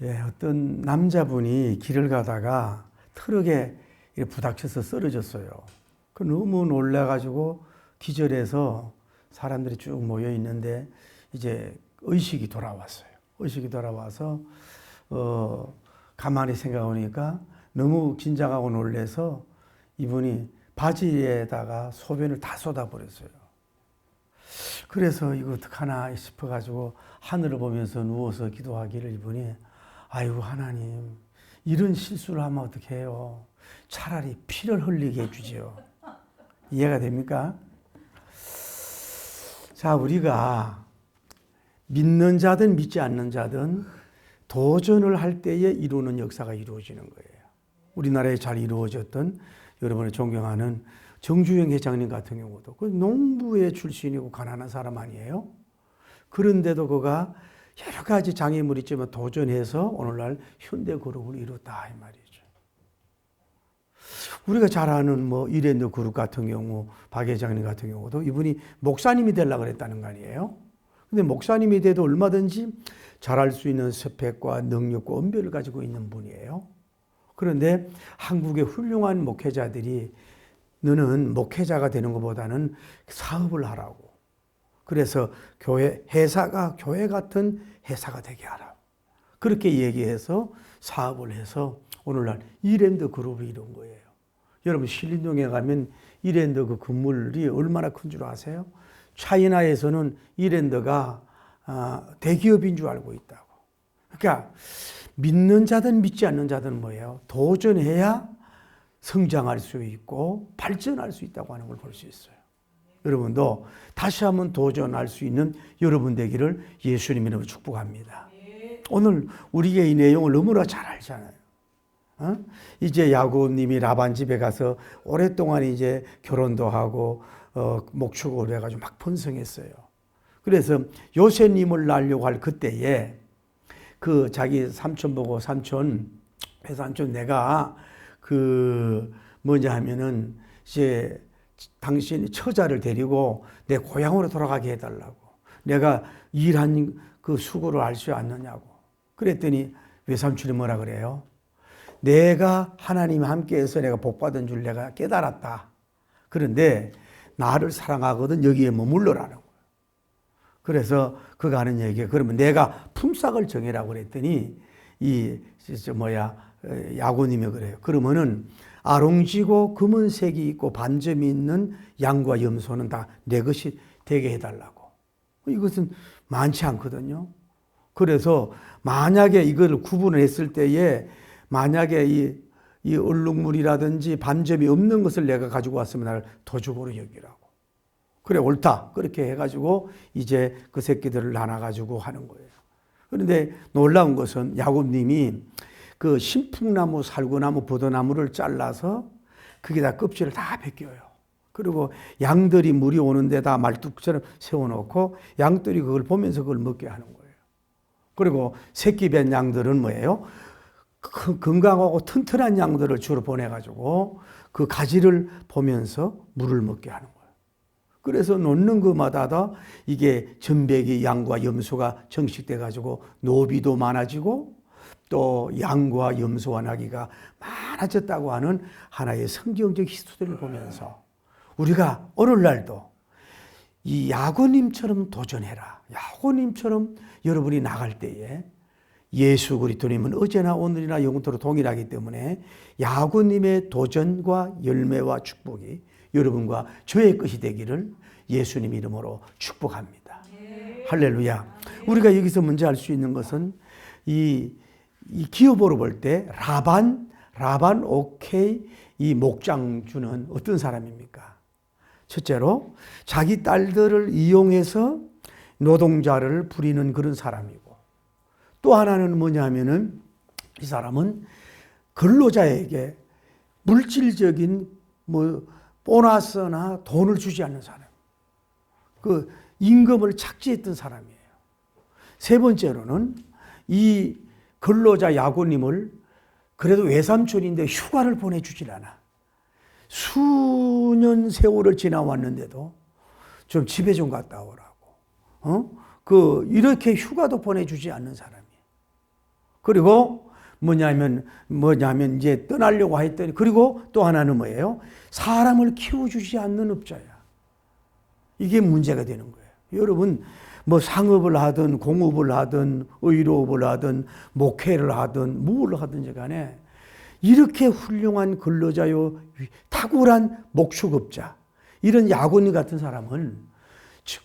예, 어떤 남자분이 길을 가다가 트럭에 이렇게 부닥쳐서 쓰러졌어요. 그 너무 놀라가지고 기절해서 사람들이 쭉 모여 있는데 이제 의식이 돌아왔어요. 의식이 돌아와서 가만히 생각하니까 너무 긴장하고 놀래서 이분이 바지에다가 소변을 다 쏟아버렸어요. 그래서 이거 어떡하나 싶어가지고 하늘을 보면서 누워서 기도하기를 이분이 아이고 하나님 이런 실수를 하면 어떻게 해요? 차라리 피를 흘리게 해주지요. 이해가 됩니까? 자, 우리가 믿는 자든 믿지 않는 자든 도전을 할 때에 이루는 역사가 이루어지는 거예요. 우리나라에 잘 이루어졌던 여러분이 존경하는 정주영 회장님 같은 경우도 그 농부의 출신이고 가난한 사람 아니에요? 그런데도 그가 여러 가지 장애물이 있지만 도전해서 오늘날 현대그룹을 이뤘다 이 말이죠. 우리가 잘 아는 뭐 이랜드 그룹 같은 경우 박 회장님 같은 경우도 이분이 목사님이 되려고 그랬다는 거 아니에요? 근데 목사님이 돼도 얼마든지 잘할 수 있는 스펙과 능력과 언변을 가지고 있는 분이에요. 그런데 한국의 훌륭한 목회자들이 너는 목회자가 되는 것보다는 사업을 하라고. 그래서 회사가 교회 같은 회사가 되게 하라고. 그렇게 얘기해서 사업을 해서 오늘날 이랜드 그룹을 이룬 거예요. 여러분 신림동에 가면 이랜드 그 건물이 얼마나 큰 줄 아세요? 차이나에서는 이랜드가 대기업인 줄 알고 있다고. 그러니까 믿는 자든 믿지 않는 자든 뭐예요? 도전해야 성장할 수 있고 발전할 수 있다고 하는 걸 볼 수 있어요. 여러분도 다시 한번 도전할 수 있는 여러분 되기를 예수님 이름으로 축복합니다. 오늘 우리가 이 내용을 너무나 잘 알잖아요. 이제 야곱님이 라반 집에 가서 오랫동안 이제 결혼도 하고 목축을 해가지고 막 번성했어요. 그래서 요셉님을 낳으려고 할 그때에 그 자기 삼촌 보고 삼촌 내가 그 뭐냐 하면은 이제 당신이 처자를 데리고 내 고향으로 돌아가게 해달라고. 내가 일한 그 수고를 알 수 않느냐고. 그랬더니 외삼촌이 뭐라 그래요? 내가 하나님 함께해서 내가 복받은 줄 내가 깨달았다. 그런데 나를 사랑하거든 여기에 머물러라는 거예요. 그래서 그가 하는 얘기가 그러면 내가 품삯을 정해라고 그랬더니 야고님이 그래요. 그러면은 아롱지고 금은색이 있고 반점이 있는 양과 염소는 다 내 것이 되게 해달라고. 이것은 많지 않거든요. 그래서 만약에 이걸 구분을 했을 때에 만약에 이 얼룩물이라든지 반점이 없는 것을 내가 가지고 왔으면 나를 도적으로 여기라고. 그래 옳다. 그렇게 해가지고 이제 그 새끼들을 나눠가지고 하는 거예요. 그런데 놀라운 것은 야곱님이 그 신풍나무, 살구나무, 버드나무를 잘라서 거기다 껍질을 다 벗겨요. 그리고 양들이 물이 오는 데다 말뚝처럼 세워놓고 양들이 그걸 보면서 그걸 먹게 하는 거예요. 그리고 새끼 뵌 양들은 뭐예요? 건강하고 튼튼한 양들을 주로 보내가지고 그 가지를 보면서 물을 먹게 하는 거예요. 그래서 놓는 것마다 이게 전백이 양과 염소가 정식돼가지고 노비도 많아지고 또 양과 염소와 나귀가 많아졌다고 하는 하나의 성경적 히스토리를 보면서 우리가 오늘날도 이 야고님처럼 도전해라. 야고님처럼 여러분이 나갈 때에 예수 그리스도님은 어제나 오늘이나 영원토록 동일하기 때문에 야고님의 도전과 열매와 축복이 여러분과 저의 것이 되기를 예수님 이름으로 축복합니다. 할렐루야. 우리가 여기서 먼저 알 수 있는 것은 이 기업으로 볼 때 라반 오케이 이 목장주는 어떤 사람입니까? 첫째로 자기 딸들을 이용해서 노동자를 부리는 그런 사람이고 또 하나는 뭐냐 하면은 이 사람은 근로자에게 물질적인 뭐 보너스나 돈을 주지 않는 사람. 그 임금을 착취했던 사람이에요. 세 번째로는 이 근로자 야고님을 그래도 외삼촌인데 휴가를 보내주질 않아. 수년 세월을 지나왔는데도 좀 집에 좀 갔다 오라고. 이렇게 휴가도 보내주지 않는 사람이에요. 그리고 뭐냐면 이제 떠나려고 했더니, 그리고 또 하나는 뭐예요? 사람을 키워주지 않는 업자야. 이게 문제가 되는 거예요. 여러분, 뭐 상업을 하든 공업을 하든 의료업을 하든 목회를 하든 뭘 하든지 간에 이렇게 훌륭한 근로자요, 탁월한 목축업자, 이런 야구님 같은 사람은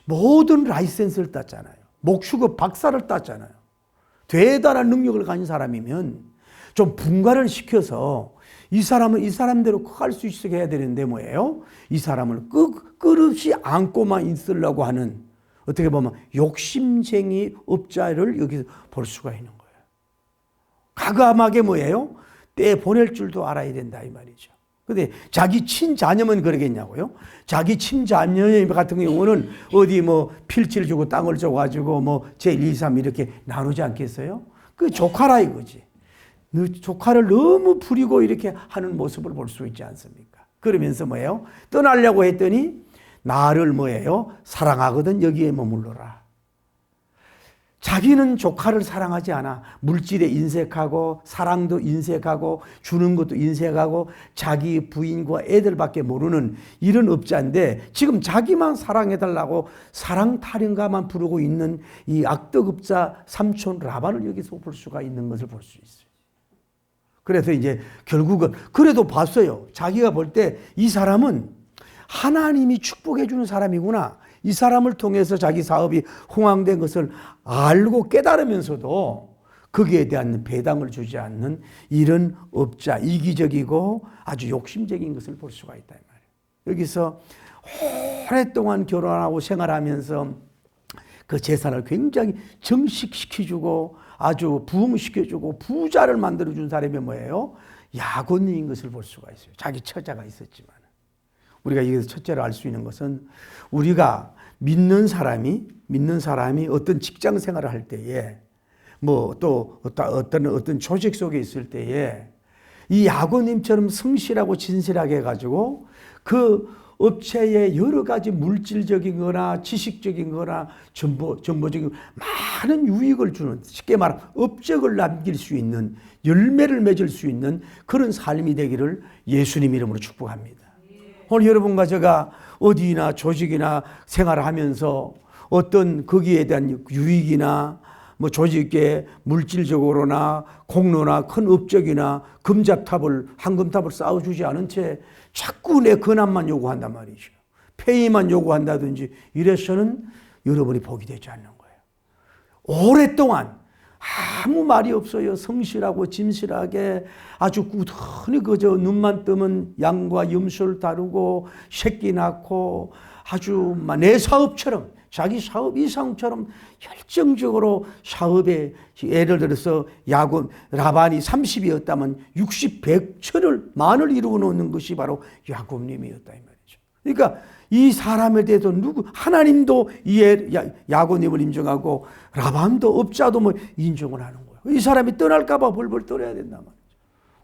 모든 라이센스를 땄잖아요. 목축업 박사를 땄잖아요. 대단한 능력을 가진 사람이면 좀 분가를 시켜서 이 사람은 이 사람대로 할 수 있게 해야 되는데 뭐예요? 이 사람을 끝없이 안고만 있으려고 하는, 어떻게 보면 욕심쟁이 업자를 여기서 볼 수가 있는 거예요. 과감하게 뭐예요? 때 보낼 줄도 알아야 된다 이 말이죠. 근데 자기 친자녀면 그러겠냐고요? 자기 친자녀 같은 경우는 어디 뭐 필지를 주고 땅을 줘가지고 뭐 제1, 2, 3 이렇게 나누지 않겠어요? 그 조카라 이거지. 조카를 너무 부리고 이렇게 하는 모습을 볼 수 있지 않습니까? 그러면서 뭐예요? 떠나려고 했더니 나를 뭐예요? 사랑하거든 여기에 머물러라. 자기는 조카를 사랑하지 않아. 물질에 인색하고 사랑도 인색하고 주는 것도 인색하고 자기 부인과 애들밖에 모르는 이런 업자인데, 지금 자기만 사랑해달라고 사랑 타령가만 부르고 있는 이 악덕업자 삼촌 라반을 여기서 볼 수가 있는 것을 볼 수 있어요. 그래서 이제 결국은 그래도 봤어요. 자기가 볼 때 이 사람은 하나님이 축복해 주는 사람이구나. 이 사람을 통해서 자기 사업이 흥황된 것을 알고 깨달으면서도 거기에 대한 배당을 주지 않는 이런 업자, 이기적이고 아주 욕심적인 것을 볼 수가 있다 이 말이에요. 여기서 오랫동안 결혼하고 생활하면서 그 재산을 굉장히 정식시켜주고 아주 부흥시켜주고 부자를 만들어준 사람이 뭐예요? 야곱인 것을 볼 수가 있어요. 자기 처자가 있었지만. 우리가 여기서 첫째로 알 수 있는 것은, 우리가 믿는 사람이 어떤 직장 생활을 할 때에 뭐 또 어떤 조직 속에 있을 때에 이 야고님처럼 성실하고 진실하게 해가지고 그 업체의 여러 가지 물질적인 거나 지식적인 거나 정보적인 많은 유익을 주는, 쉽게 말하면 업적을 남길 수 있는, 열매를 맺을 수 있는 그런 삶이 되기를 예수님 이름으로 축복합니다. 오늘 여러분과 제가 어디나 조직이나 생활을 하면서 어떤 거기에 대한 유익이나 뭐 조직의 물질적으로나 공로나 큰 업적이나 황금탑을 쌓아주지 않은 채 자꾸 내 근함만 요구한단 말이죠. 페이만 요구한다든지 이래서는 여러분이 복이 되지 않는 거예요. 오랫동안 아무 말이 없어요. 성실하고 진실하게 아주 꾸준히 그저 눈만 뜨면 양과 염소를 다루고 새끼 낳고 아주 내 사업처럼, 자기 사업 이상처럼 열정적으로 사업에, 예를 들어서 라반이 30이었다면 60, 100, 만을 이루어 놓는 것이 바로 야곱님이었다 이 말이죠. 그러니까 이 사람에 대해서 하나님도 야곱님을 인정하고 라반도 업자도 뭐 인정을 하는 거예요. 이 사람이 떠날까봐 벌벌 떨어야 된단 말이죠.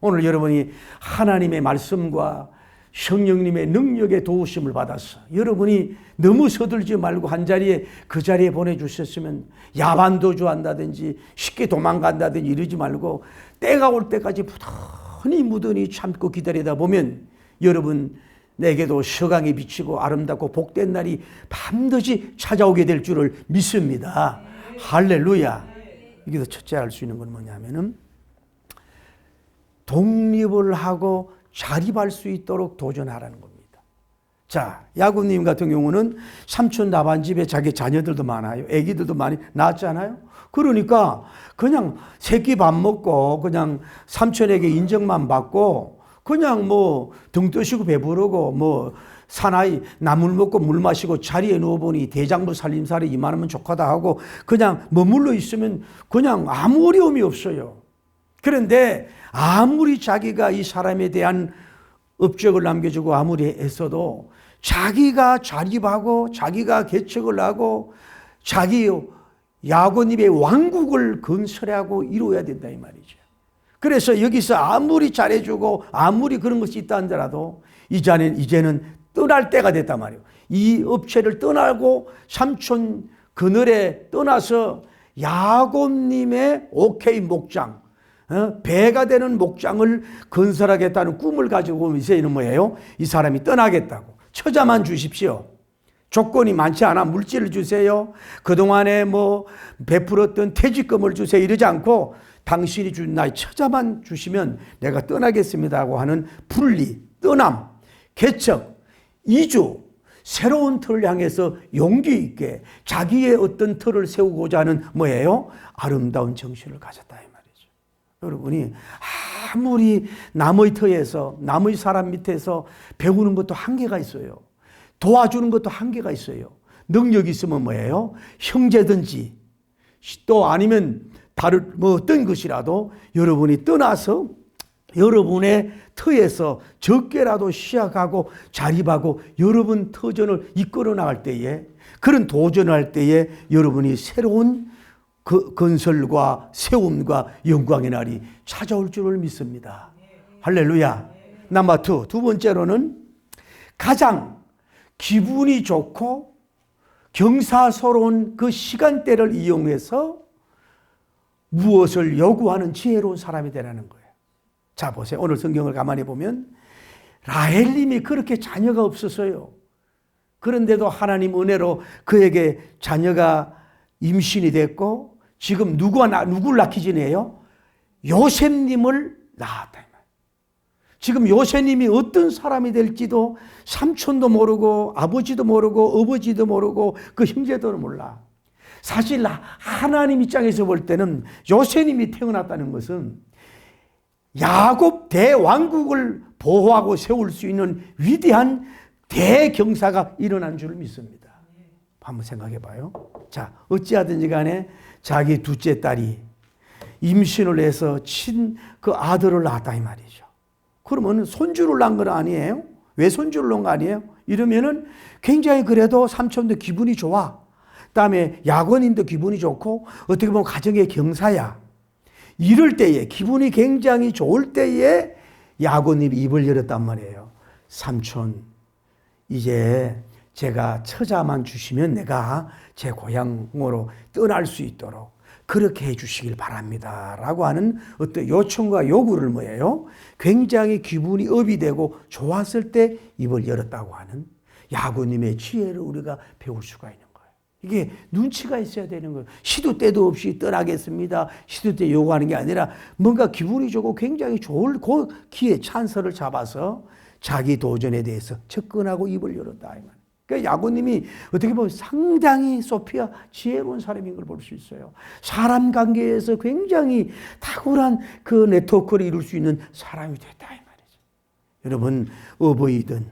오늘 여러분이 하나님의 말씀과 성령님의 능력의 도우심을 받아서 여러분이 너무 서둘지 말고 한 자리에 그 자리에 보내주셨으면 야반도주 한다든지 쉽게 도망간다든지 이러지 말고 때가 올 때까지 무던히 참고 기다리다 보면 여러분 내게도 서강이 비치고 아름답고 복된 날이 반드시 찾아오게 될 줄을 믿습니다. 할렐루야. 여기서 첫째 알 수 있는 건 뭐냐면은 독립을 하고 자립할 수 있도록 도전하라는 겁니다. 자, 야곱님 같은 경우는 삼촌 라반 집에 자기 자녀들도 많아요. 애기들도 많이 낳았잖아요. 그러니까 그냥 새끼 밥 먹고 그냥 삼촌에게 인정만 받고 그냥 뭐 등 뜨시고 배부르고 뭐 사나이 나물 먹고 물 마시고 자리에 누워보니 대장부 살림살이 이만하면 족하다 하고 그냥 머물러 있으면 그냥 아무 어려움이 없어요. 그런데 아무리 자기가 이 사람에 대한 업적을 남겨주고 아무리 했어도 자기가 자립하고 자기가 개척을 하고 자기 야곱님의 왕국을 건설하고 이루어야 된다 이 말이죠. 그래서 여기서 아무리 잘해주고 아무리 그런 것이 있다 하더라도 이제는 떠날 때가 됐단 말이에요. 이 업체를 떠나고 삼촌 그늘에 떠나서 야곱님의 오케이 목장, 배가 되는 목장을 건설하겠다는 꿈을 가지고 이제는 뭐예요? 이 사람이 떠나겠다고. 처자만 주십시오. 조건이 많지 않아. 물질을 주세요. 그동안에 뭐 베풀었던 퇴직금을 주세요. 이러지 않고 당신이 준 나의 처자만 주시면 내가 떠나겠습니다고 하는 분리, 떠남, 개척, 이주, 새로운 틀을 향해서 용기 있게 자기의 어떤 틀을 세우고자 하는 뭐예요? 아름다운 정신을 가졌다 이 말이죠. 여러분이 아무리 남의 터에서 남의 사람 밑에서 배우는 것도 한계가 있어요. 도와주는 것도 한계가 있어요. 능력이 있으면 뭐예요? 형제든지 또 아니면 다른 뭐 어떤 것이라도 여러분이 떠나서 여러분의 터에서 적게라도 시작하고 자립하고 여러분 터전을 이끌어 나갈 때에 그런 도전을 할 때에 여러분이 새로운 그 건설과 세움과 영광의 날이 찾아올 줄을 믿습니다. 할렐루야. 넘버 2. 두 번째로는 가장 기분이 좋고 경사스러운 그 시간대를 이용해서 무엇을 요구하는 지혜로운 사람이 되라는 거예요. 자, 보세요. 오늘 성경을 가만히 보면 라헬님이 그렇게 자녀가 없었어요. 그런데도 하나님 은혜로 그에게 자녀가 임신이 됐고 지금 누구를 낳기 전에요? 요셉님을 낳았다. 지금 요셉님이 어떤 사람이 될지도 삼촌도 모르고 아버지도 모르고 아버지도 모르고 그 형제도 몰라. 사실 하나님 입장에서 볼 때는 요셉님이 태어났다는 것은 야곱 대왕국을 보호하고 세울 수 있는 위대한 대경사가 일어난 줄 믿습니다. 한번 생각해 봐요. 자, 어찌하든지 간에 자기 둘째 딸이 임신을 해서 그 아들을 낳았다 이 말이죠. 그러면 손주를 낳은 건 아니에요? 왜 손주를 낳은 거 아니에요? 이러면은 굉장히 그래도 삼촌도 기분이 좋아. 그다음에 야고님도 기분이 좋고 어떻게 보면 가정의 경사야. 이럴 때에 기분이 굉장히 좋을 때에 야고님이 입을 열었단 말이에요. 삼촌, 이제 제가 처자만 주시면 내가 제 고향으로 떠날 수 있도록 그렇게 해주시길 바랍니다. 라고 하는 어떤 요청과 요구를 뭐예요? 굉장히 기분이 업이 되고 좋았을 때 입을 열었다고 하는 야고님의 지혜를 우리가 배울 수가 있는 거예요. 이게 눈치가 있어야 되는 거예요. 시도 때도 없이 떠나겠습니다. 시도 때 요구하는 게 아니라 뭔가 기분이 좋고 굉장히 좋을 그 기회 찬스를 잡아서 자기 도전에 대해서 접근하고 입을 열었다. 이 말. 그러니까 야고님이 어떻게 보면 상당히 소피아 지혜로운 사람인 걸 볼 수 있어요. 사람 관계에서 굉장히 탁월한 그 네트워크를 이룰 수 있는 사람이 됐다 이 말이죠. 여러분 어버이든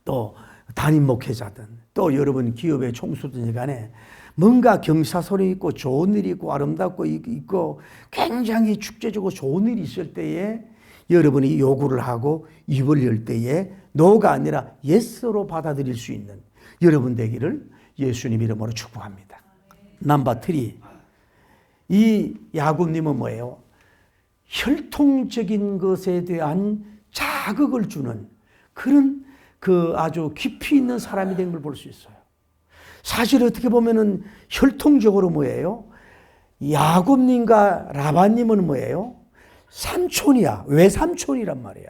또 담임 목회자든 또 여러분 기업의 총수든 간에 뭔가 경사스러운 있고 좋은 일이 있고 아름답고 있고 굉장히 축제적으로 좋은 일이 있을 때에 여러분이 요구를 하고 입을 열 때에 노가 아니라 예스로 받아들일 수 있는 여러분 되기를 예수님 이름으로 축복합니다. 넘버 3. 이 야곱님은 뭐예요? 혈통적인 것에 대한 자극을 주는 그런 그 아주 깊이 있는 사람이 된 걸 볼 수 있어요. 사실 어떻게 보면은 혈통적으로 뭐예요? 야곱님과 라반님은 뭐예요? 삼촌이야. 외삼촌이란 말이야.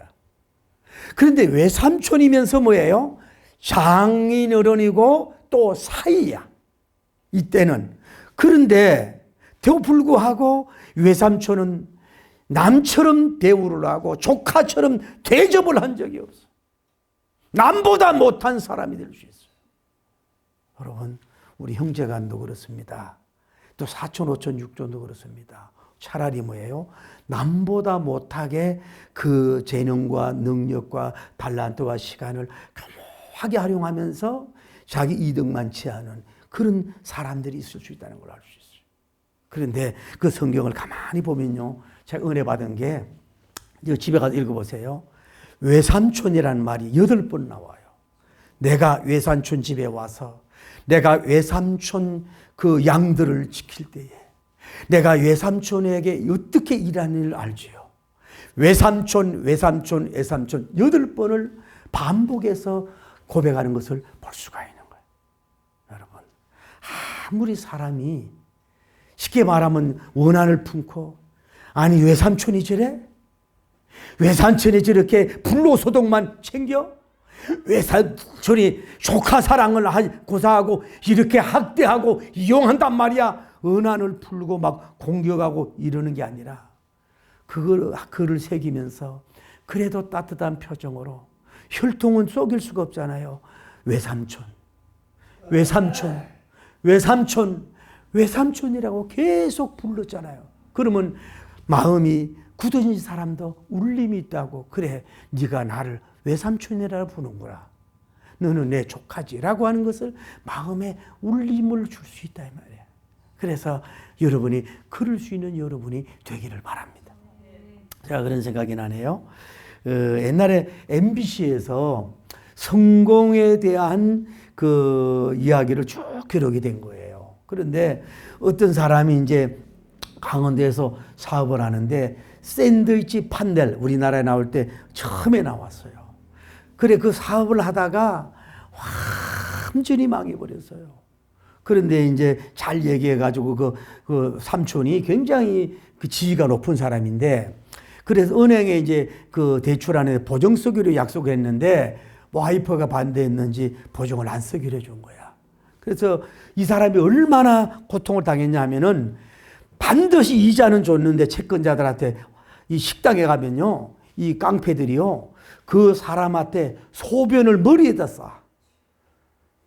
그런데 외삼촌이면서 뭐예요? 장인어른이고 또 사이야. 이때는. 그런데 불구하고 외삼촌은 남처럼 대우를 하고 조카처럼 대접을 한 적이 없어. 남보다 못한 사람이 될 수 있어요. 여러분, 우리 형제간도 그렇습니다. 또 사촌, 오촌, 육촌도 그렇습니다. 차라리 뭐예요? 남보다 못하게 그 재능과 능력과 달란트와 시간을 감하게 활용하면서 자기 이득만 취하는 그런 사람들이 있을 수 있다는 걸 알 수 있어요. 그런데 그 성경을 가만히 보면요. 제가 은혜 받은 게 집에 가서 읽어보세요. 외삼촌이라는 말이 8번 나와요. 내가 외삼촌 집에 와서 내가 외삼촌 그 양들을 지킬 때에 내가 외삼촌에게 어떻게 일하는지를 알지요. 외삼촌, 외삼촌, 외삼촌 8번을 반복해서 고백하는 것을 볼 수가 있는 거예요. 여러분, 아무리 사람이 쉽게 말하면 원한을 품고 아니 외삼촌이 저래? 외삼촌이 저렇게 불로소득만 챙겨? 외삼촌이 조카 사랑을 고사하고 이렇게 학대하고 이용한단 말이야. 은한을 풀고 막 공격하고 이러는 게 아니라 그를 새기면서 그래도 따뜻한 표정으로, 혈통은 속일 수가 없잖아요. 외삼촌, 외삼촌, 외삼촌, 외삼촌이라고 계속 불렀잖아요. 그러면 마음이 굳어진 사람도 울림이 있다고, 그래 네가 나를 외삼촌이라고 부르는구나, 너는 내 조카지라고 하는 것을 마음에 울림을 줄 수 있다 이 말이에요. 그래서 여러분이 그럴 수 있는 여러분이 되기를 바랍니다. 제가 그런 생각이 나네요. 옛날에 MBC에서 성공에 대한 그 이야기를 쭉 기록이 된 거예요. 그런데 어떤 사람이 이제 강원도에서 사업을 하는데 샌드위치 판넬, 우리나라에 나올 때 처음에 나왔어요. 그래 그 사업을 하다가 완전히 망해버렸어요. 그런데 이제 잘 얘기해가지고 그 삼촌이 굉장히 그 지위가 높은 사람인데, 그래서 은행에 이제 그 대출안에 보증 쓰기로 약속했는데 와이프가 반대했는지 보증을 안 쓰기로 해준 거야. 그래서 이 사람이 얼마나 고통을 당했냐면은 반드시 이자는 줬는데 채권자들한테 이 식당에 가면요, 이 깡패들이요, 그 사람한테 소변을 머리에다 쏴.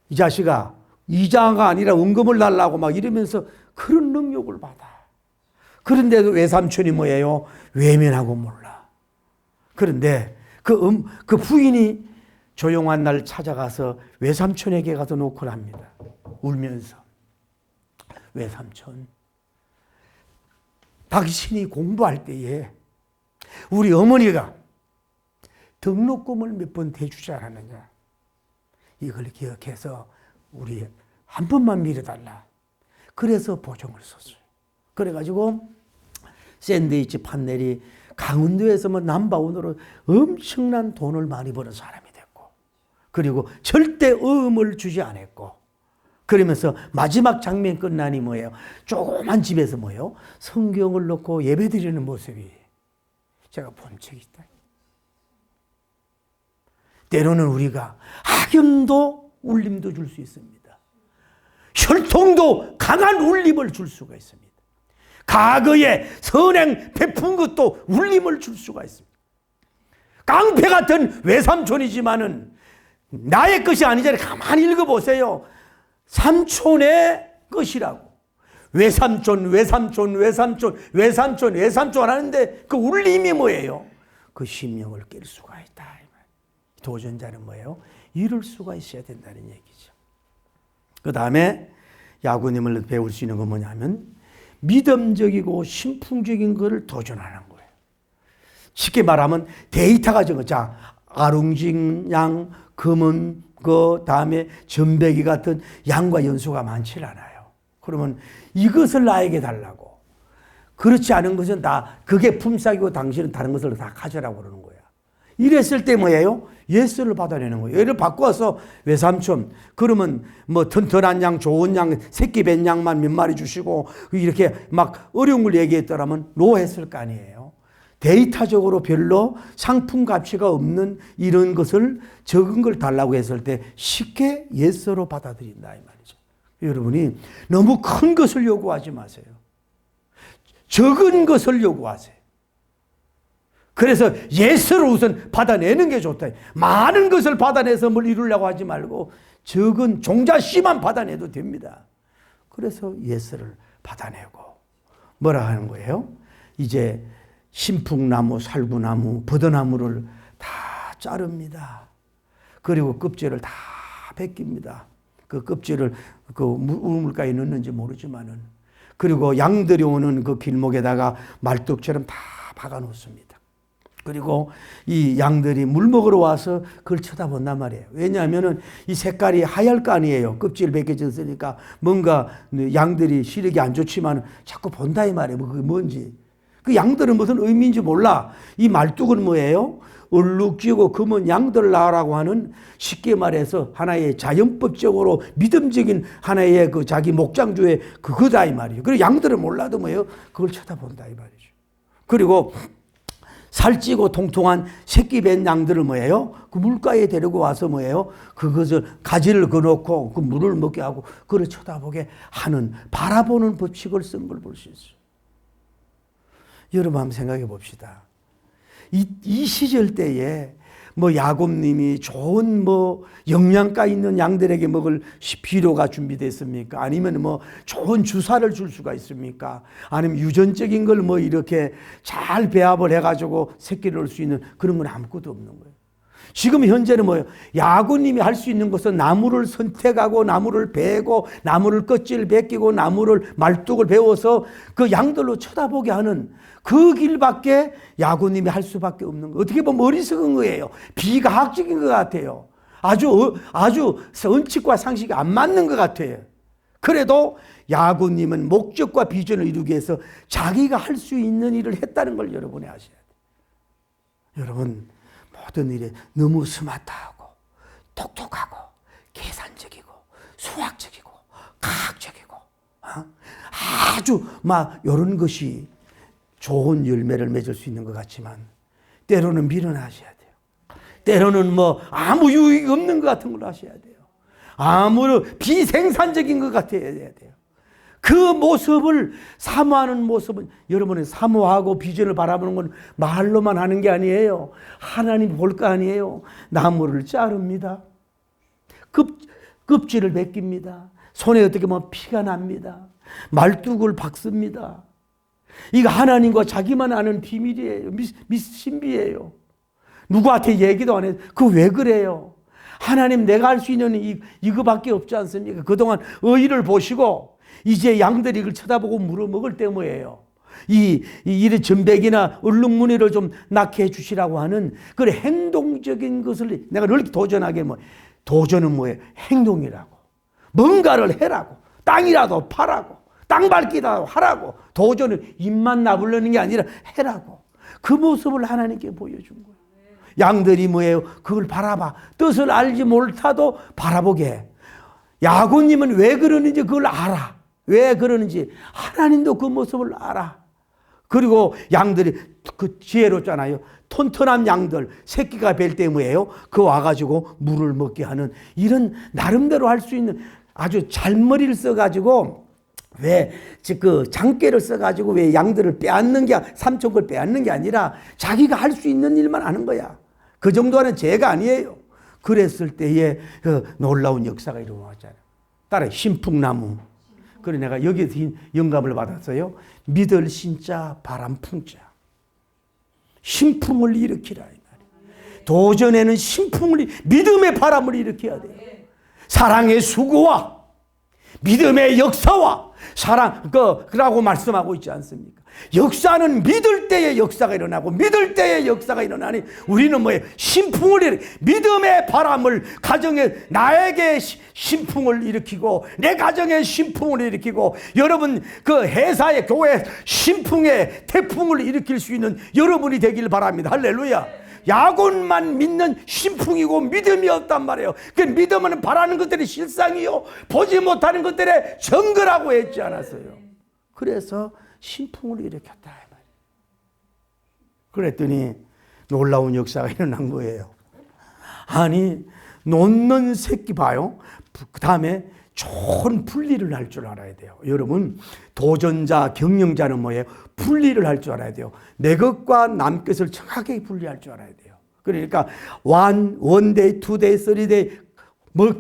이 자식아, 이자가 아니라 은금을 달라고 막 이러면서 그런 능욕을 받아. 그런데도 외삼촌이 뭐예요? 외면하고 몰라. 그런데 그 부인이 조용한 날 찾아가서 외삼촌에게 가서 노크를 합니다. 울면서. 외삼촌, 당신이 공부할 때에 우리 어머니가 등록금을 몇 번 대주지 않았느냐. 이걸 기억해서 우리 한 번만 밀어달라. 그래서 보증을 썼어요. 그래가지고 샌드위치 판넬이 강원도에서 뭐 넘버원으로 엄청난 돈을 많이 버는 사람이 됐고, 그리고 절대 어음을 주지 않았고, 그러면서 마지막 장면 끝나니 뭐예요? 조그만 집에서 뭐예요? 성경을 놓고 예배드리는 모습이 제가 본 적이 있다. 때로는 우리가 악연도 울림도 줄 수 있습니다. 혈통도 강한 울림을 줄 수가 있습니다. 과거에 선행 베푼 것도 울림을 줄 수가 있습니다. 깡패 같은 외삼촌이지만은 나의 것이 아니잖아요. 가만히 읽어보세요. 삼촌의 것이라고. 외삼촌, 외삼촌, 외삼촌, 외삼촌, 외삼촌 하는데 그 울림이 뭐예요? 그 심령을 깰 수가 있다. 도전자는 뭐예요? 이룰 수가 있어야 된다는 얘기죠. 그 다음에 야구님을 배울 수 있는 건 뭐냐면 믿음적이고 신풍적인 것을 도전하는 거예요. 쉽게 말하면 데이터가 적은, 자, 아룽징 양, 금은 그 다음에 전배기 같은 양과 연수가 많지 않아요. 그러면 이것을 나에게 달라고. 그렇지 않은 것은 다 그게 품삯이고 당신은 다른 것을 다 가져라고 그러는 거야. 이랬을 때 뭐예요? 예스를 받아내는 거예요. 얘를 바꿔서 외삼촌, 그러면 뭐 튼튼한 양, 좋은 양, 새끼 뵌 양만 몇 마리 주시고 이렇게 막 어려운 걸 얘기했더라면 노 했을 거 아니에요. 데이터적으로 별로 상품 가치가 없는 이런 것을 적은 걸 달라고 했을 때 쉽게 예스로 받아들인다 이 말이죠. 여러분이 너무 큰 것을 요구하지 마세요. 적은 것을 요구하세요. 그래서 예스를 우선 받아내는 게 좋다. 많은 것을 받아내서 뭘 이루려고 하지 말고 적은 종자 씨만 받아내도 됩니다. 그래서 예스를 받아내고 뭐라 하는 거예요? 이제 신풍나무, 살구나무, 버드나무를 다 자릅니다. 그리고 껍질을 다 벗깁니다. 그 껍질을 그 우물가에 넣는지 모르지만은, 그리고 양들이 오는 그 길목에다가 말뚝처럼 다 박아 놓습니다. 그리고 이 양들이 물 먹으러 와서 그걸 쳐다본단 말이에요. 왜냐하면은 이 색깔이 하얄 거 아니에요. 껍질 벗겨졌으니까 뭔가 양들이 시력이 안 좋지만 자꾸 본다 이 말이에요. 그게 뭔지. 그 양들은 무슨 의미인지 몰라. 이 말뚝은 뭐예요? 얼룩지고 검은 양들 낳으라고 하는, 쉽게 말해서 하나의 자연법적으로 믿음적인 하나의 그 자기 목장주의 그거다 이 말이에요. 그리고 양들은 몰라도 뭐예요? 그걸 쳐다본다 이 말이죠. 그리고 살찌고 통통한 새끼 뵌 양들을 뭐예요? 그 물가에 데리고 와서 뭐예요? 그것을 가지를 그어놓고 그 물을 먹게 하고 그를 쳐다보게 하는 바라보는 법칙을 쓴 걸 볼 수 있어요. 여러분 한번 생각해 봅시다. 이 시절 때에 뭐 야곱님이 좋은 뭐 영양가 있는 양들에게 먹을 비료가 준비됐습니까? 아니면 뭐 좋은 주사를 줄 수가 있습니까? 아니면 유전적인 걸 뭐 이렇게 잘 배합을 해가지고 새끼를 얻을 수 있는 그런 건 아무것도 없는 거예요. 지금 현재는 뭐예요? 야곱님이 할 수 있는 것은 나무를 선택하고 나무를 베고 나무를 껍질을 벗기고 나무를 말뚝을 베어서 그 양들로 쳐다보게 하는 그 길밖에 야곱님이 할 수밖에 없는 거예요. 어떻게 보면 어리석은 거예요. 비과학적인 것 같아요. 아주 원칙과 상식이 안 맞는 것 같아요. 그래도 야곱님은 목적과 비전을 이루기 위해서 자기가 할 수 있는 일을 했다는 걸 여러분이 아셔야 돼요. 여러분 모든 일에 너무 스마트하고 똑똑하고 계산적이고 수학적이고 과학적이고 아주 막 이런 것이 좋은 열매를 맺을 수 있는 것 같지만 때로는 밀어나셔야 돼요. 때로는 뭐 아무 유익이 없는 것 같은 걸 하셔야 돼요. 아무 비생산적인 것 같아야 돼요. 그 모습을 사모하는 모습은 여러분이 사모하고 비전을 바라보는 건 말로만 하는 게 아니에요. 하나님 볼 거 아니에요. 나무를 자릅니다. 껍질을 벗깁니다. 손에 어떻게 보면 피가 납니다. 말뚝을 박습니다. 이거 하나님과 자기만 아는 비밀이에요. 신비예요. 누구한테 얘기도 안 해요. 그 왜 그래요? 하나님 내가 할 수 있는 이거밖에 없지 않습니까? 그동안 의의를 보시고 이제 양들이 이걸 쳐다보고 물어먹을 때 뭐예요? 이런 전백이나 얼룩무늬를 좀 낳게 해주시라고 하는 그런 행동적인 것을 내가 늘 도전하게 도전은 뭐예요? 행동이라고. 뭔가를 해라고. 땅이라도 파라고. 땅 밟기라도 하라고. 도전은 입만 나불르는 게 아니라 해라고. 그 모습을 하나님께 보여준 거예요. 양들이 뭐예요? 그걸 바라봐. 뜻을 알지 못하도 바라보게 해. 야곱님은 왜 그러는지 그걸 알아. 왜 그러는지 하나님도 그 모습을 알아. 그리고 양들이 그 지혜롭잖아요. 튼튼한 양들 새끼가 뵐 때 뭐예요? 그 와가지고 물을 먹게 하는 이런 나름대로 할 수 있는 아주 잘머리를 써가지고 왜 그 장깨를 써가지고 왜 양들을 빼앗는 게 삼촌을 빼앗는 게 아니라 자기가 할 수 있는 일만 하는 거야. 그 정도는 죄가 아니에요. 그랬을 때에 그 놀라운 역사가 일어났잖아요. 따라 신풍나무. 그래 내가 여기서 영감을 받았어요. 믿을 신자 바람풍자. 신풍을 일으키라 이 말이에요. 도전에는 신풍을 믿음의 바람을 일으켜야 돼요. 사랑의 수고와 믿음의 역사와 그라고 말씀하고 있지 않습니까? 역사는 믿을 때의 역사가 일어나고 믿을 때의 역사가 일어나니 우리는 뭐예요? 신풍을 믿음의 바람을 가정에 나에게 신풍을 일으키고 내 가정에 신풍을 일으키고 여러분 그 회사에 교회 신풍의 태풍을 일으킬 수 있는 여러분이 되길 바랍니다. 할렐루야. 야곱만 믿는 신풍이고 믿음이었단 말이에요. 그 믿음은 바라는 것들이 실상이요 보지 못하는 것들의 증거라고 했지 않았어요. 그래서 신풍을 일으켰다 말이에요. 그랬더니 놀라운 역사가 일어난 거예요. 아니 놓는 새끼 봐요. 그 다음에 좋은 분리를 할 줄 알아야 돼요. 여러분 도전자 경영자는 뭐예요? 분리를 할 줄 알아야 돼요. 내 것과 남 것을 정확하게 분리할 줄 알아야 돼요. 그러니까 원데이, 투데이, 쓰리데이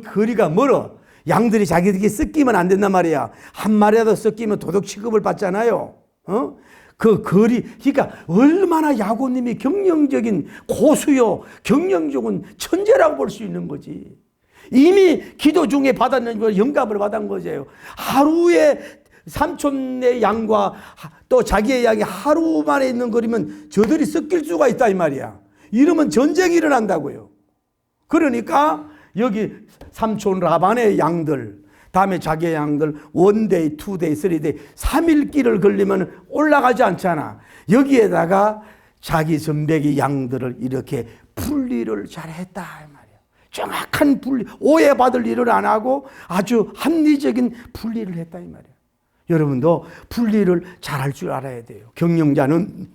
거리가 멀어. 양들이 자기들끼리 섞이면 안 된단 말이야. 한 마리라도 섞이면 도덕 취급을 받잖아요. 그 거리, 그러니까 얼마나 야곱님이 경영적인 고수요, 경영적인 천재라고 볼 수 있는 거지. 이미 기도 중에 받았는 걸 영감을 받은 거죠. 하루에 삼촌의 양과 또 자기의 양이 하루 만에 있는 거리면 저들이 섞일 수가 있다 이 말이야. 이러면 전쟁이 일어난다고요. 그러니까 여기 삼촌 라반의 양들, 다음에 자기의 양들 원데이, 투데이, 쓰리데이 3일 길을 걸리면 올라가지 않잖아. 여기에다가 자기 전백이 양들을 이렇게 분리를 잘했다 이 말이야. 정확한 분리, 오해받을 일을 안 하고 아주 합리적인 분리를 했다 이 말이야. 여러분도 분리를 잘할 줄 알아야 돼요. 경영자는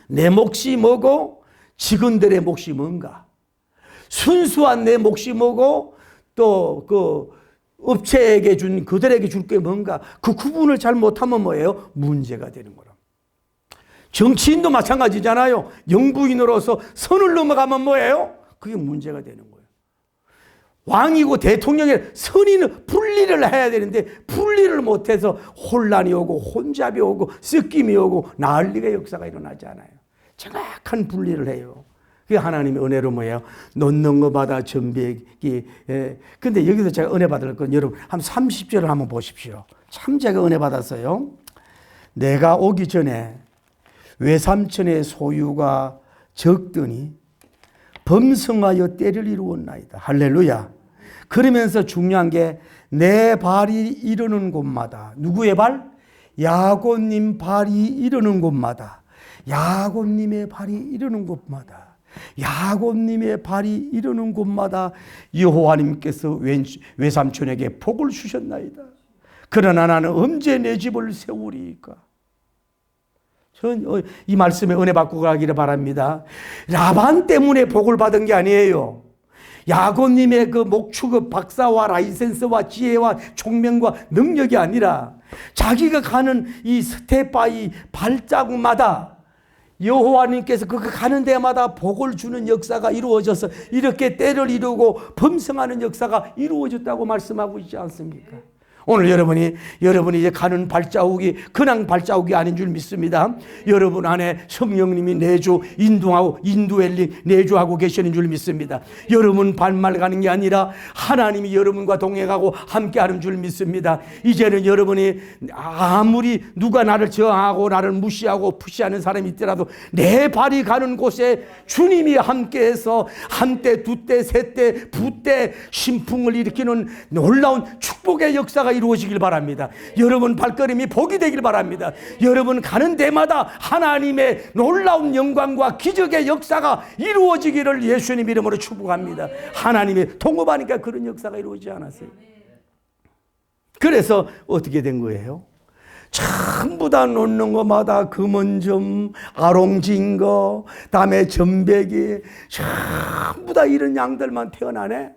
내 몫이 뭐고 직원들의 몫이 뭔가, 순수한 내 몫이 뭐고 또 그 업체에게 준 그들에게 줄 게 뭔가, 그 구분을 잘 못하면 뭐예요? 문제가 되는 거라. 정치인도 마찬가지잖아요. 영부인으로서 선을 넘어가면 뭐예요? 그게 문제가 되는 거예요. 왕이고 대통령이 선의는 분리를 해야 되는데 분리를 못해서 혼란이 오고 혼잡이 오고 섞임이 오고 난리가 역사가 일어나지 않아요. 정확한 분리를 해요. 그게 하나님의 은혜로 뭐예요? 놓는 것마다 전백이. 근데 여기서 제가 은혜 받을 건 여러분 한 30절을 한번 보십시오. 참 제가 은혜 받았어요. 내가 오기 전에 외삼촌의 소유가 적더니 범성하여 때를 이루었나이다. 할렐루야. 그러면서 중요한 게 내 발이 이르는 곳마다, 누구의 발? 야곱님 발이 이르는 곳마다, 야곱님의 발이 이르는 곳마다, 야곱님의 발이 이르는 곳마다 여호와님께서 외삼촌에게 복을 주셨나이다. 그러나 나는 언제 내 집을 세우리까? 전 이 말씀에 은혜 받고 가기를 바랍니다. 라반 때문에 복을 받은 게 아니에요. 야곱님의 그 목축의 박사와 라이센스와 지혜와 총명과 능력이 아니라 자기가 가는 이 스테파이 발자국마다 여호와님께서 그 가는 데마다 복을 주는 역사가 이루어져서 이렇게 때를 이루고 범성하는 역사가 이루어졌다고 말씀하고 있지 않습니까? 오늘 여러분이 이제 가는 발자국이 그냥 발자국이 아닌 줄 믿습니다. 여러분 안에 성령님이 내주 인도하고 인도엘리 내주하고 계시는 줄 믿습니다. 여러분 발만 가는 게 아니라 하나님이 여러분과 동행하고 함께하는 줄 믿습니다. 이제는 여러분이 아무리 누가 나를 저항하고 나를 무시하고 푸시하는 사람이 있더라도 내 발이 가는 곳에 주님이 함께해서 한때 두때 세때 부때 신풍을 일으키는 놀라운 축복의 역사가 이루어지길 바랍니다. 여러분 발걸음이 복이 되길 바랍니다. 여러분 가는 데마다 하나님의 놀라운 영광과 기적의 역사가 이루어지기를 예수님 이름으로 축복합니다. 하나님이 통업하니까 그런 역사가 이루어지지 않았어요. 그래서 어떻게 된 거예요? 전부 다 놓는 것마다 금은점, 아롱진 거, 다음에 전백이 전부 다 이런 양들만 태어나네.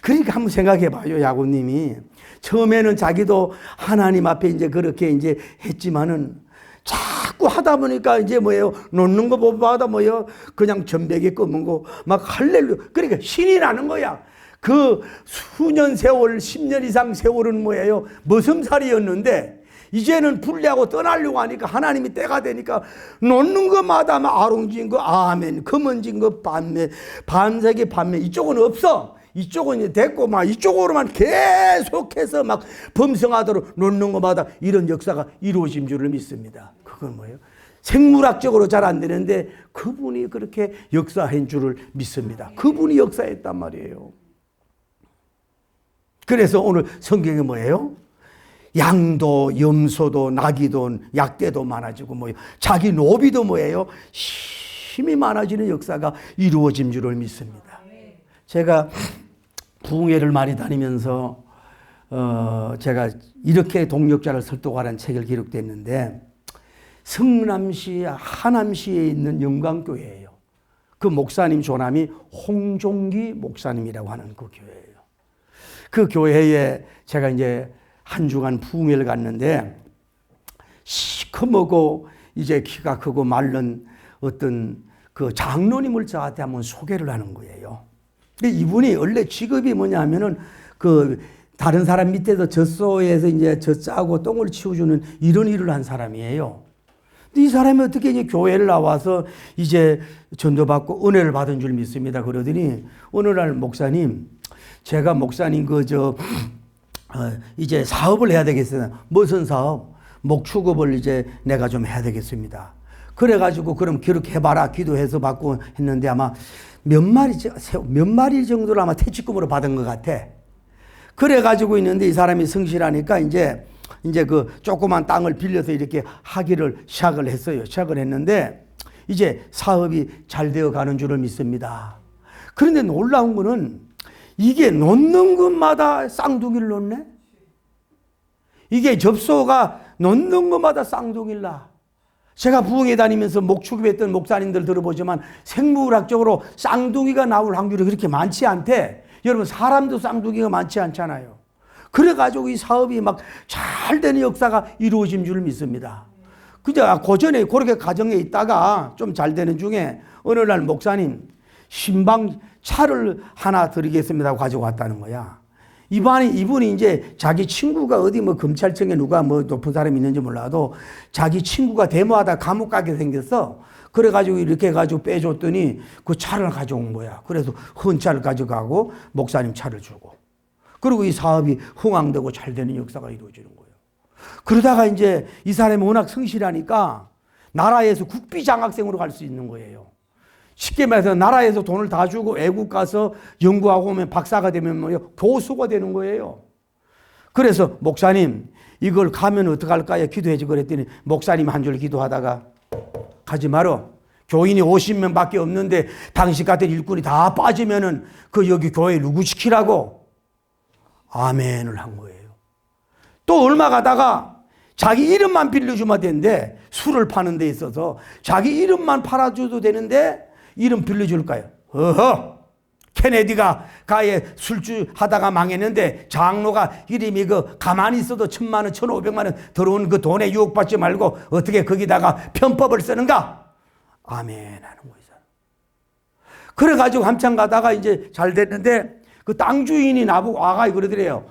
그러니까 한번 생각해 봐요. 야곱님이 처음에는 자기도 하나님 앞에 이제 그렇게 이제 했지만은 자꾸 하다 보니까 이제 뭐예요? 놓는 것보다 뭐예요? 그냥 전백이 검은 거 막 할렐루야. 그러니까 신이 나는 거야. 그 수년 세월, 10년 이상 세월은 뭐예요? 머슴살이였는데 이제는 분리하고 떠나려고 하니까 하나님이 때가 되니까 놓는 것마다 막 아롱진 거 아멘, 검은진 거 반매, 반색이 반매, 이쪽은 없어. 이쪽은 이제 됐고 막 이쪽으로만 계속해서 막 범성하도록 놓는 것마다 이런 역사가 이루어진 줄을 믿습니다. 그건 뭐예요? 생물학적으로 잘 안 되는데 그분이 그렇게 역사한 줄을 믿습니다. 그분이 역사했단 말이에요. 그래서 오늘 성경에 뭐예요? 양도, 염소도, 나귀도, 약대도 많아지고 뭐예요? 자기 노비도 뭐예요? 힘이 많아지는 역사가 이루어진 줄을 믿습니다. 제가 부흥회를 많이 다니면서 제가 이렇게 동력자를 설득하라는 책을 기록됐는데 성남시 하남시에 있는 영광교회예요. 그 목사님 조남이 홍종기 목사님이라고 하는 그 교회예요. 그 교회에 제가 이제 한 주간 부흥회를 갔는데 시커멓고 이제 키가 크고 마른 어떤 그 장로님을 저한테 한번 소개를 하는 거예요. 근데 이분이 원래 직업이 뭐냐 하면은 그 다른 사람 밑에서 젖소에서 이제 젖 짜고 똥을 치워주는 이런 일을 한 사람이에요. 근데 이 사람이 어떻게 이제 교회를 나와서 이제 전도받고 은혜를 받은 줄 믿습니다. 그러더니 어느 날 목사님, 제가 목사님 이제 사업을 해야 되겠어요. 무슨 사업? 목축업을 이제 내가 좀 해야 되겠습니다. 그래가지고 그럼 그렇게 해봐라 기도해서 받고 했는데 아마 몇 마리 정도를 아마 퇴직금으로 받은 것 같아. 그래가지고 있는데 이 사람이 성실하니까 이제 그 조그만 땅을 빌려서 이렇게 하기를 시작을 했어요. 시작을 했는데 이제 사업이 잘 되어 가는 줄을 믿습니다. 그런데 놀라운 거는 이게 놓는 것마다 쌍둥이를 놓네? 이게 접소가 놓는 것마다 쌍둥이를 낳아. 제가 부흥회 다니면서 목축입했던 목사님들 들어보지만 생물학적으로 쌍둥이가 나올 확률이 그렇게 많지 않대. 여러분, 사람도 쌍둥이가 많지 않잖아요. 그래가지고 이 사업이 막 잘 되는 역사가 이루어진 줄 믿습니다. 그저 고전에 그렇게 가정에 있다가 좀 잘 되는 중에 어느 날 목사님 신방 차를 하나 드리겠습니다 하고 가지고 왔다는 거야. 이분이 이제 자기 친구가 어디 뭐 검찰청에 누가 뭐 높은 사람이 있는지 몰라도 자기 친구가 데모하다 감옥 가게 생겼어. 그래가지고 이렇게 해가지고 빼줬더니 그 차를 가져온 거야. 그래서 헌 차를 가져가고 목사님 차를 주고. 그리고 이 사업이 흥황되고 잘 되는 역사가 이루어지는 거예요. 그러다가 이제 이 사람이 워낙 성실하니까 나라에서 국비장학생으로 갈 수 있는 거예요. 쉽게 말해서 나라에서 돈을 다 주고 외국 가서 연구하고 오면 박사가 되면 뭐요? 교수가 되는 거예요. 그래서 목사님 이걸 가면 어떡할까요? 기도해 주고 그랬더니 목사님 한 줄 기도하다가 가지 마라. 교인이 50명 밖에 없는데 당신 같은 일꾼이 다 빠지면은 그 여기 교회 누구 시키라고? 아멘을 한 거예요. 또 얼마 가다가 자기 이름만 빌려주면 되는데 술을 파는 데 있어서 자기 이름만 팔아줘도 되는데 이름 빌려줄까요? 어허! 케네디가 가에 술주 하다가 망했는데 장로가 이름이 그 가만히 있어도 1,000만 원, 1,500만 원 들어온 그 돈에 유혹받지 말고 어떻게 거기다가 편법을 쓰는가? 아멘 하는 거예요. 그래가지고 한참 가다가 이제 잘 됐는데 그 땅 주인이 나보고 와가 그러더래요.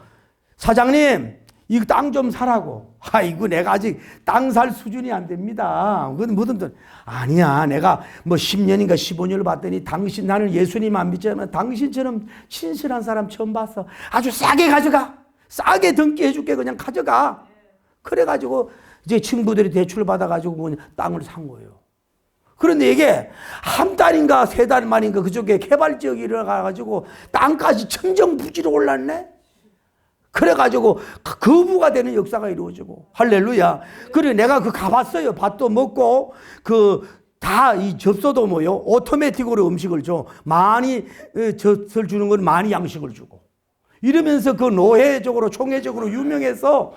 사장님, 이 땅 좀 사라고. 아이고, 내가 아직 땅 살 수준이 안 됩니다. 그건 뭐든 돈. 아니야, 내가 뭐 10년인가 15년을 봤더니 당신, 나는 예수님 안 믿지만 당신처럼 친실한 사람 처음 봤어. 아주 싸게 가져가. 싸게 등기 해줄게. 그냥 가져가. 그래가지고 이제 친구들이 대출 받아가지고 그냥 땅을 산 거예요. 그런데 이게 한 달인가 세 달 만인가 그쪽에 개발 지역이 일어나가지고 땅까지 천정부지로 올랐네. 그래가지고 거부가 되는 역사가 이루어지고 할렐루야. 그래 내가 그 가봤어요. 밭도 먹고 그 다 이 접소도 뭐요 오토매틱으로 음식을 줘. 많이 젖을 주는 건 많이 양식을 주고 이러면서 그 노회적으로 총회적으로 유명해서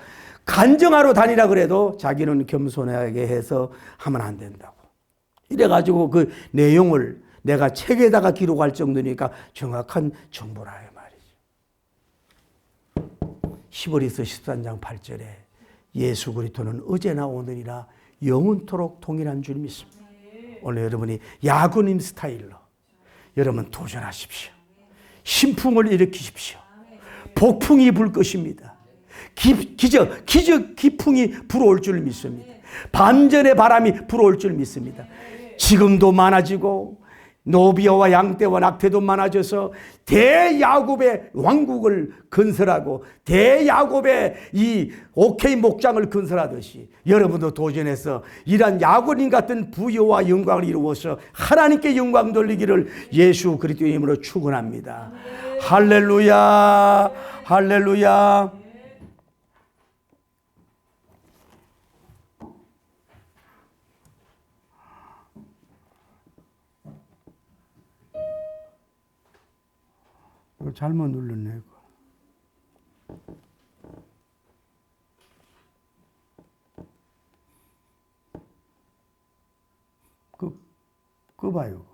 간증하러 다니라 그래도 자기는 겸손하게 해서 하면 안 된다고. 이래가지고 그 내용을 내가 책에다가 기록할 정도니까 정확한 정보라 이 말이죠. 히브리서 13장 8절에 예수 그리스도는 어제나 오늘이나 영원토록 동일한 줄 믿습니다. 오늘 여러분이 야구님 스타일로 여러분 도전하십시오. 신풍을 일으키십시오. 폭풍이 불 것입니다. 기풍이 불어올 줄 믿습니다. 반전의 바람이 불어올 줄 믿습니다. 지금도 많아지고 노비어와 양떼와 낙태도 많아져서 대야곱의 왕국을 건설하고 대야곱의 이 오케이 목장을 건설하듯이 여러분도 도전해서 이러한 야곱인 같은 부여와 영광을 이루어서 하나님께 영광 돌리기를 예수 그리스도의 이름으로 축원합니다. 할렐루야, 할렐루야. 잘못 눌렀네. 그 봐요.